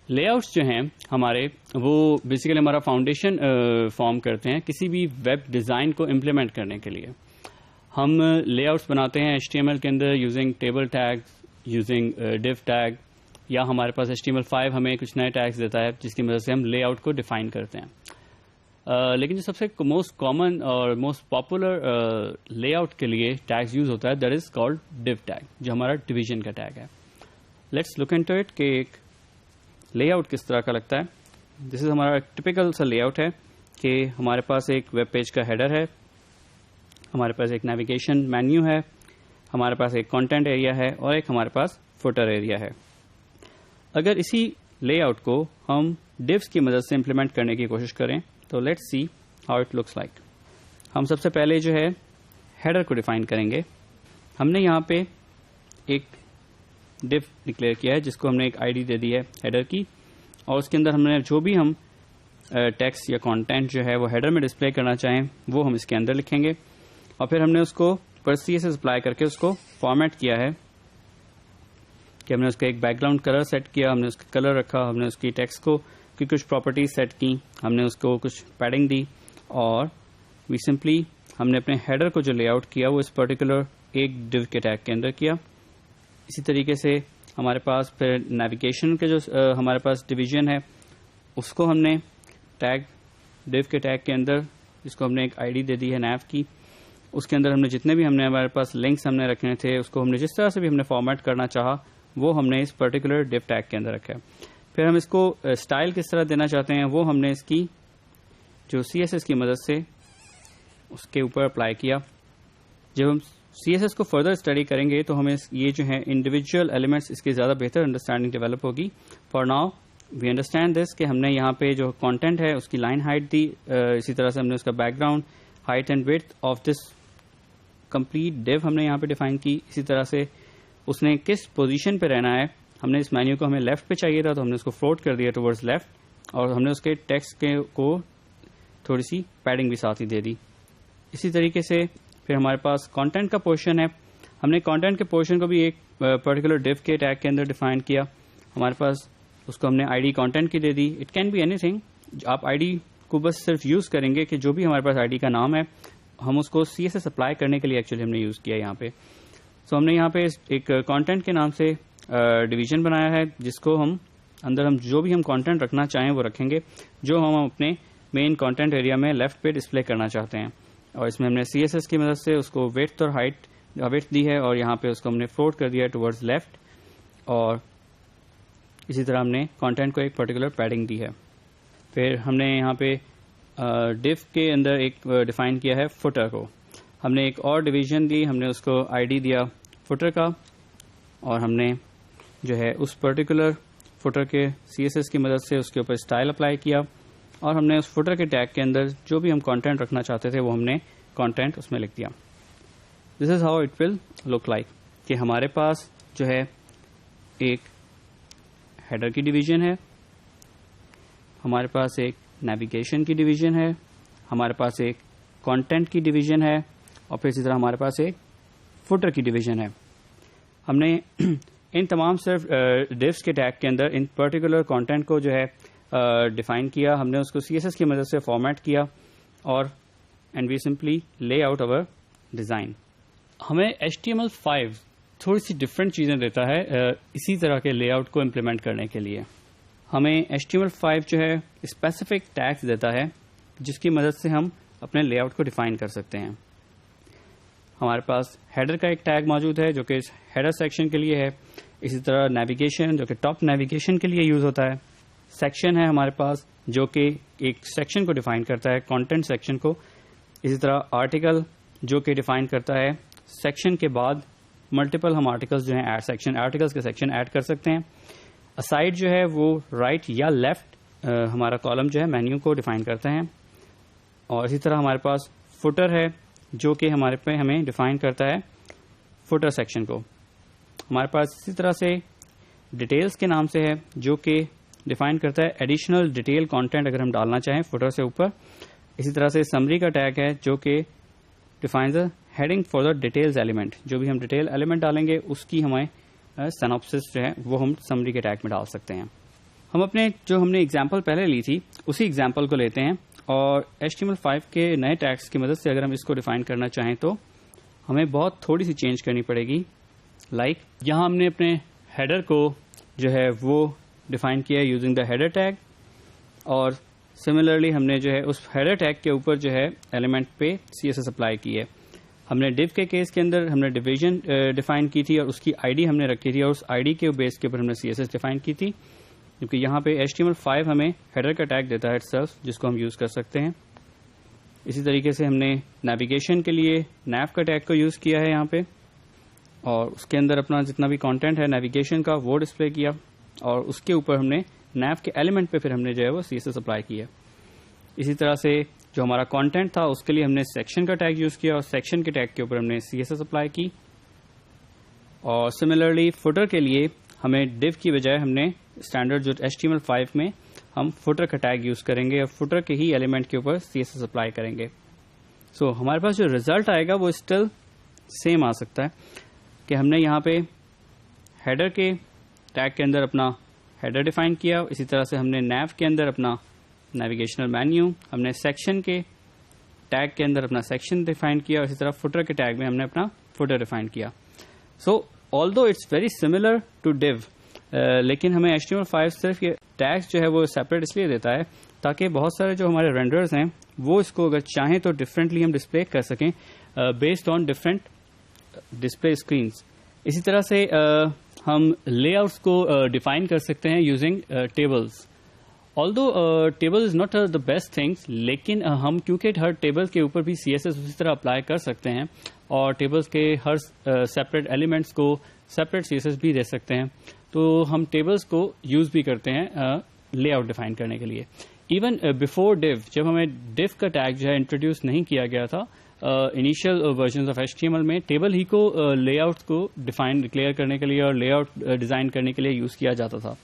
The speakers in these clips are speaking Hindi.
लेआउट्स जो हैं हमारे, वो बेसिकली हमारा फाउंडेशन फॉर्म करते हैं किसी भी वेब डिज़ाइन को इम्प्लीमेंट करने के लिए। हम लेआउट्स बनाते हैं HTML के अंदर using table tags, using div tag, या हमारे पास HTML5 हमें कुछ नए टैग्स देता है जिसकी मदद से हम लेआउट को डिफाइन करते हैं। लेकिन जो सबसे मोस्ट कॉमन और मोस्ट पॉपुलर लेआउट के लिए टैग्स यूज होता है that is called div tag, जो हमारा डिवीजन का टैग है। लेट्स लुक इनटू इट कि एक लेआउट किस तरह का लगता है। दिस इज हमारा टिपिकल सा लेआउट है कि हमारे पास एक वेब पेज का हेडर है, हमारे पास एक नेविगेशन मेन्यू है, हमारे पास एक कंटेंट एरिया है और एक हमारे पास फुटर एरिया है। अगर इसी लेआउट को हम divs की मदद से इम्प्लीमेंट करने की कोशिश करें तो let's see how it looks like. हम सबसे पहले जो है हेडर को डिफाइन करेंगे। हमने यहाँ पे एक div डिक्लेयर किया है जिसको हमने एक आईडी दे दी है हेडर की, और उसके अंदर हमने जो भी हम टेक्स्ट या कंटेंट जो है वो हेडर में डिस्प्ले करना चाहें वो हम इसके अंदर लिखेंगे, और फिर हमने उसको पर CSS अप्लाई करके उसको फॉर्मेट किया है कि हमने उसका एक बैकग्राउंड कलर सेट किया, हमने उसका कलर रखा, हमने उसकी टेक्स्ट को की कुछ प्रॉपर्टीज सेट की, हमने उसको कुछ पैडिंग दी, और वी सिंपली हमने अपने हेडर को जो लेआउट किया वो इस पर्टिकुलर एक div के टैग के अंदर किया। इसी तरीके से हमारे पास फिर नेविगेशन के जो हमारे पास डिवीजन है उसको हमने टैग div के टैग के अंदर, जिसको हमने एक आईडी दे दी है nav की, उसके अंदर हमने जितने भी हमने हमारे पास लिंक्स हमने रखने थे उसको हमने जिस तरह से भी हमने फॉर्मेट करना चाहा वो हमने इस पर्टिकुलर div टैग के अंदर रखा है। फिर हम इसको स्टाइल किस तरह देना चाहते हैं वो हमने इसकी जो CSS की मदद से उसके ऊपर अप्लाई किया। जब हम CSS को फर्दर स्टडी करेंगे तो हमें ये जो है इंडिविजुअल एलिमेंट्स इसकी ज़्यादा बेहतर अंडरस्टैंडिंग डेवलप होगी। For now we understand this कि हमने यहाँ पे जो कंटेंट है उसकी लाइन हाइट दी, इसी तरह से हमने उसका background height and width of this complete div हमने यहाँ पे डिफाइन की। इसी तरह से उसने किस पोजीशन पे रहना है, हमने इस मेन्यू को हमें लेफ्ट पे चाहिए था तो हमने उसको फ्लोट कर दिया टुवर्ड्स लेफ्ट, और हमने उसके टेक्स्ट के को थोड़ी सी पैडिंग भी साथ ही दे दी। इसी तरीके से फिर हमारे पास कंटेंट का पोर्शन है, हमने कंटेंट के पोर्शन को भी एक पर्टिकुलर div के टैग के अंदर डिफाइन किया। हमारे पास उसको हमने आईडी कंटेंट की दे दी। इट कैन बी एनीथिंग, आप आईडी को बस सिर्फ यूज करेंगे कि जो भी हमारे पास आईडी का नाम है हम उसको CSS अप्लाई करने के लिए एक्चुअली हमने यूज किया यहाँ पे। सो हमने यहाँ पे एक कंटेंट के नाम से डिवीजन बनाया है जिसको हम अंदर हम जो भी हम कंटेंट रखना चाहें वो रखेंगे, जो हम अपने मेन कंटेंट एरिया में लेफ्ट पे डिस्प्ले करना चाहते हैं। और इसमें हमने CSS की मदद से उसको विड्थ और हाइट विड्थ दी है, और यहाँ पे उसको हमने फ्लोट कर दिया टुवर्ड्स लेफ्ट, और इसी तरह हमने कंटेंट को एक पर्टिकुलर पैडिंग दी है। फिर हमने यहाँ पे div के अंदर एक डिफाइन किया है फुटर को। हमने एक और डिवीजन दी, हमने उसको आईडी दिया फुटर का, और हमने जो है उस पर्टिकुलर फुटर के CSS की मदद से उसके ऊपर स्टाइल अप्लाई किया, और हमने उस फुटर के टैग के अंदर जो भी हम कंटेंट रखना चाहते थे वो हमने कंटेंट उसमें लिख दिया। This is how it will look like कि हमारे पास जो है एक हेडर की डिवीजन है, हमारे पास एक नेविगेशन की डिवीजन है, हमारे पास एक कंटेंट की डिवीजन है, और फिर इसी तरह हमारे पास एक फुटर की डिवीजन है। हमने इन तमाम सिर्फ divs के टैग के अंदर इन पर्टिकुलर कंटेंट को जो है डिफाइन किया, हमने उसको CSS की मदद से फॉर्मेट किया, और एंड वी सिंपली ले आउट अवर डिज़ाइन। हमें HTML5 थोड़ी सी डिफरेंट चीज़ें देता है इसी तरह के लेआउट को इम्प्लीमेंट करने के लिए। हमें HTML5 जो है स्पेसिफिक टैग्स देता है जिसकी मदद से हम अपने लेआउट को डिफाइन कर सकते हैं। हमारे पास हेडर का एक टैग मौजूद है जो कि इस हेडर सेक्शन के लिए है। इसी तरह नेविगेशन जो कि टॉप नेविगेशन के लिए यूज़ होता है। सेक्शन है हमारे पास जो कि एक सेक्शन को डिफाइन करता है, कंटेंट सेक्शन को। इसी तरह आर्टिकल जो कि डिफाइन करता है सेक्शन के बाद मल्टीपल हम आर्टिकल्स जो हैं सेक्शन आर्टिकल्स के सेक्शन ऐड कर सकते हैं। असाइड जो है वो राइट या लेफ्ट हमारा कॉलम जो है मेन्यू को डिफाइन करते हैं। और इसी तरह हमारे पास फुटर है जो कि हमारे पे हमें डिफाइन करता है फुटर सेक्शन को। हमारे पास इसी तरह से डिटेल्स के नाम से है जो कि डिफाइन करता है एडिशनल डिटेल कंटेंट अगर हम डालना चाहें फुटर से ऊपर। इसी तरह से समरी का टैग है जो कि defines the heading for the details element. जो भी हम डिटेल एलिमेंट डालेंगे उसकी हमें सिनॉप्सिस जो है वो हम समरी के टैग में डाल सकते हैं। हम अपने जो हमने एग्जाम्पल पहले ली थी उसी एग्जाम्पल को लेते हैं और HTML5 के नए टैग्स की मदद से अगर हम इसको डिफाइन करना चाहें तो हमें बहुत थोड़ी सी चेंज करनी पड़ेगी। लाइक यहाँ हमने अपने हेडर को जो है वो डिफाइन किया है यूजिंग द हेडर टैग, और सिमिलरली हमने जो है उस हेडर टैग के ऊपर जो है एलिमेंट पे CSS अप्लाई की है। हमने डिव के केस के अंदर हमने डिवीजन डिफाइन की थी और उसकी आईडी हमने रखी थी और उस आईडी के बेस के ऊपर हमने CSS डिफाइन की थी, क्योंकि यहाँ पे HTML5 हमें हेडर का टैग देता है इटसेल्फ, जिसको हम यूज़ कर सकते हैं। इसी तरीके से हमने नेविगेशन के लिए nav का टैग को यूज़ किया है यहाँ पे, और उसके अंदर अपना जितना भी कंटेंट है नेविगेशन का वो डिस्प्ले किया, और उसके ऊपर हमने nav के एलिमेंट पे फिर हमने जो है वो CSS अप्लाई किया। इसी तरह से जो हमारा कंटेंट था उसके लिए हमने सेक्शन का टैग यूज़ किया और सेक्शन के टैग के ऊपर हमने CSS अप्लाई की। और सिमिलरली फुटर के लिए हमें डिव की बजाय हमने स्टैंडर्ड जो HTML5 में हम फुटर का टैग यूज़ करेंगे और फुटर के ही एलिमेंट के ऊपर CSS अप्लाई करेंगे। सो हमारे पास जो रिजल्ट आएगा वो स्टिल सेम आ सकता है कि हमने यहाँ पे हेडर के टैग के अंदर अपना हेडर डिफाइन किया, इसी तरह से हमने nav के अंदर अपना नेविगेशनल मेन्यू, हमने सेक्शन के टैग के अंदर अपना सेक्शन डिफाइन किया, और इसी तरह फुटर के टैग में हमने अपना फुटर डिफाइन किया। So although it's very similar to div, लेकिन हमें HTML5 सिर्फ ये टैग्स जो है वो सेपरेट इसलिए देता है ताकि बहुत सारे जो हमारे रेंडर्स हैं वो इसको अगर चाहें तो डिफरेंटली हम डिस्प्ले कर सकें based on different display screens. इसी तरह से हम लेआउट्स को डिफाइन कर सकते हैं using tables. Although table is not the best things, लेकिन हम क्योंकि हर टेबल के ऊपर भी CSS उसी तरह अप्लाई कर सकते हैं और टेबल्स के हर सेपरेट एलिमेंट्स को सेपरेट CSS भी दे सकते हैं, तो हम टेबल्स को यूज़ भी करते हैं लेआउट डिफाइन करने के लिए। इवन बिफोर डिव, जब हमें डिव का टैग जो है इंट्रोड्यूस नहीं किया गया था इनिशियल वर्जन ऑफ HTML में, टेबल ही को लेआउट को डिक्लेयर करने के लिए और लेआउट डिज़ाइन करने के लिए यूज़ किया जाता था।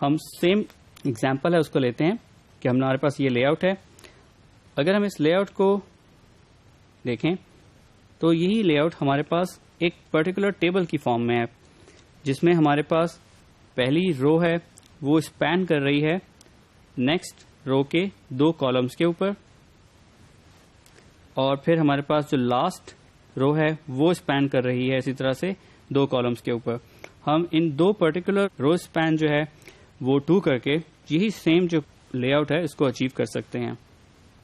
हम सेम एग्जाम्पल है उसको लेते हैं कि हमारे पास ये लेआउट है। अगर हम इस लेआउट को देखें तो यही लेआउट हमारे पास एक पर्टिकुलर टेबल की फॉर्म में है, जिसमें हमारे पास पहली रो है वो स्पैन कर रही है नेक्स्ट रो के 2 कॉलम्स के ऊपर, और फिर हमारे पास जो लास्ट रो है वो स्पैन कर रही है इसी तरह से 2 कॉलम्स के ऊपर। हम इन 2 पर्टिकुलर रो स्पैन जो है वो 2 करके यही सेम जो लेआउट है इसको अचीव कर सकते हैं,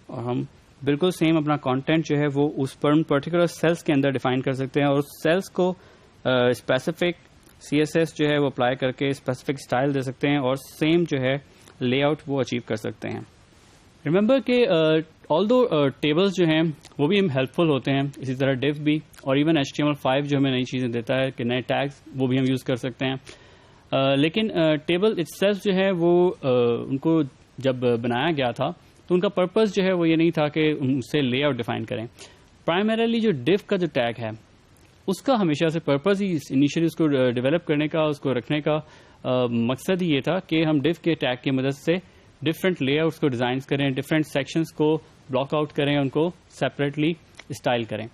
और हम बिल्कुल सेम अपना कंटेंट जो है वो उस पर्टिकुलर सेल्स के अंदर डिफाइन कर सकते हैं और उस सेल्स को स्पेसिफिक CSS जो है वो अप्लाई करके स्पेसिफिक स्टाइल दे सकते हैं और सेम जो है लेआउट वो अचीव कर सकते हैं। रिमेंबर कि ऑल्दो टेबल्स जो हैं वो भी हम हेल्पफुल होते हैं, इसी तरह डिव भी, और इवन HTML5 जो हमें नई चीज़ें देता है कि नए टैग्स वो भी हम यूज़ कर सकते हैं। लेकिन टेबल इटसेल्फ जो है वो उनको जब बनाया गया था तो उनका पर्पस जो है वो ये नहीं था कि उनसे लेआउट डिफाइन करें। प्राइमरीली जो डिव का जो टैग है उसका हमेशा से पर्पस ही इनिशियली उसको डेवलप करने का, उसको रखने का मकसद ही ये था कि हम डिव के टैग की मदद से डिफरेंट लेआउट्स को डिज़ाइन करें, डिफरेंट सेक्शंस को ब्लॉक आउट करें, उनको सेपरेटली स्टाइल करें।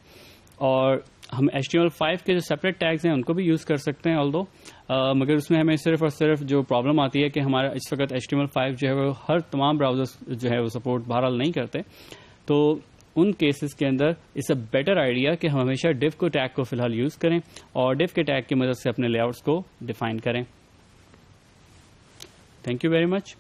और हम HTML5 के जो सेपरेट टैग्स हैं उनको भी यूज़ कर सकते हैं ऑल्दो, मगर उसमें हमें सिर्फ और सिर्फ जो प्रॉब्लम आती है कि हमारा इस वक्त HTML5 जो है वो हर तमाम ब्राउज़र्स जो है वो सपोर्ट बहरहाल नहीं करते, तो उन केसेस के अंदर इट्स अ बेटर आइडिया कि हम हमेशा डिव को टैग को फिलहाल यूज़ करें और डिव के टैग की मदद से अपने लेआउट्स को डिफाइन करें। Thank you very much.